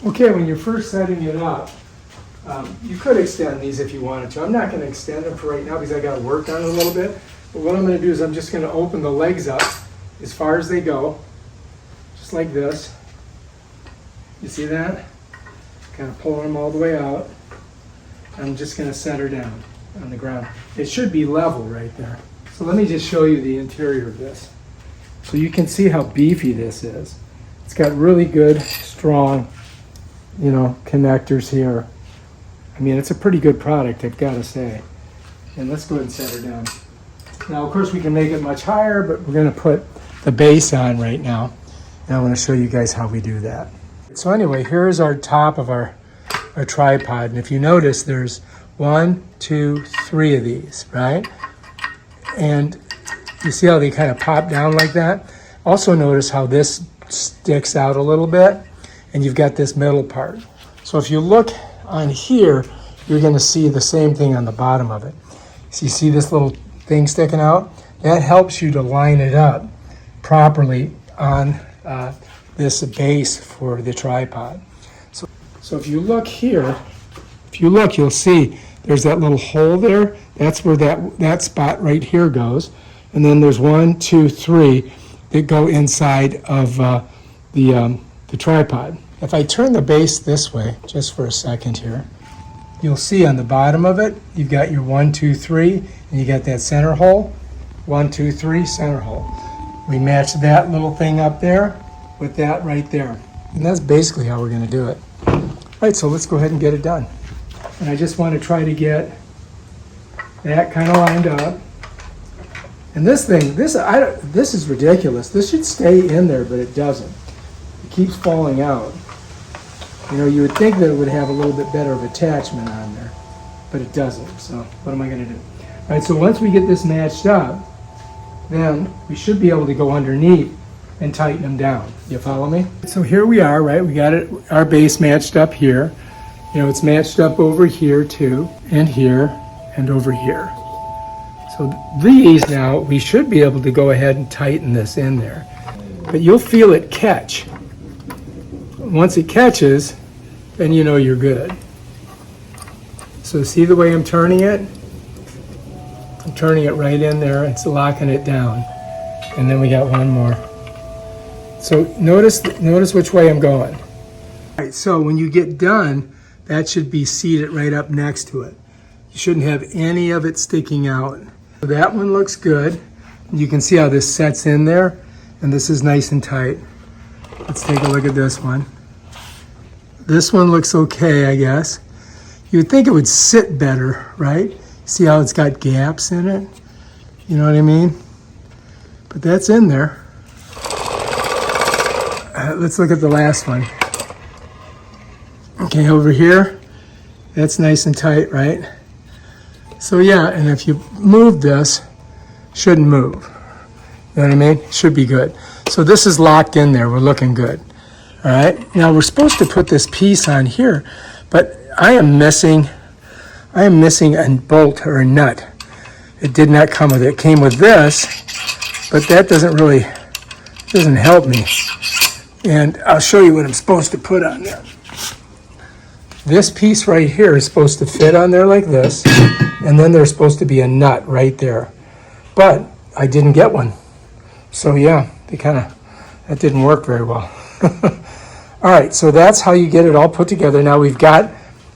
Okay, when you're first setting it up, you could extend these if you wanted to. I'm not going to extend them for right now because I got to work on it a little bit. But what I'm going to do is I'm just going to open the legs up as far as they go, just like this. You see that? Kind of pulling them all the way out. I'm just going to set her down on the ground. It should be level right there. So let me just show you the interior of this. So you can see how beefy this is. It's got really good, strong, connectors here. I mean, it's a pretty good product, I've got to say. And let's go ahead and set her down. Now, of course, we can make it much higher, but we're going to put the base on right now. And I want to show you guys how we do that. So anyway, here's our top of our tripod. And if you notice, there's 1, 2, 3 of these, right? And you see how they kind of pop down like that? Also notice how this sticks out a little bit, and you've got this middle part. So if you look on here, you're going to see the same thing on the bottom of it. So you see this little thing sticking out? That helps you to line it up properly on this base for the tripod. So if you look here, you'll see there's that little hole there. That's where that spot right here goes. And then there's 1, 2, 3 that go inside of the tripod. If I turn the base this way, just for a second here, you'll see on the bottom of it, you've got your 1, 2, 3, and you got that center hole. 1, 2, 3, center hole. We match that little thing up there with that right there. And that's basically how we're going to do it. All right, so let's go ahead and get it done. And I just want to try to get that kind of lined up. And this thing, this is ridiculous. This should stay in there, but it doesn't. It keeps falling out. You would think that it would have a little bit better of attachment on there, but it doesn't. So what am I going to do? All right, so once we get this matched up, then we should be able to go underneath and tighten them down. You follow me? So here we are, right? We got it, our base matched up here. It's matched up over here too, and here, and over here. So these now, we should be able to go ahead and tighten this in there. But you'll feel it catch. Once it catches, then you know you're good. So see the way I'm turning it? I'm turning it right in there. It's locking it down. And then we got one more. So notice which way I'm going. All right, so when you get done, that should be seated right up next to it. You shouldn't have any of it sticking out. So that one looks good. You can see how this sets in there, and this is nice and tight. Let's take a look at this one. This one looks okay, I guess. You would think it would sit better, right? See how it's got gaps in it? You know what I mean? But that's in there. Let's look at the last one. Okay, over here, that's nice and tight, right? So yeah, and if you move this, shouldn't move. You know what I mean? Should be good. So this is locked in there. We're looking good. All right. Now we're supposed to put this piece on here, but I am missing a bolt or a nut. It did not come with it. It came with this, but that doesn't help me. And I'll show you what I'm supposed to put on there. This piece right here is supposed to fit on there like this, and then there's supposed to be a nut right there. But I didn't get one. So yeah, that didn't work very well. All right, so that's how you get it all put together. Now we've got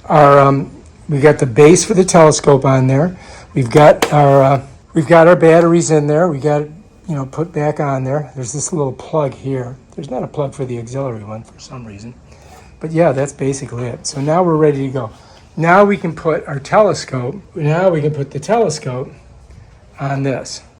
the base for the telescope on there. We've got our batteries in there. We got it, put back on there. There's this little plug here. There's not a plug for the auxiliary one for some reason. But yeah, that's basically it. So now we're ready to go. Now we can put our telescope, the telescope on this.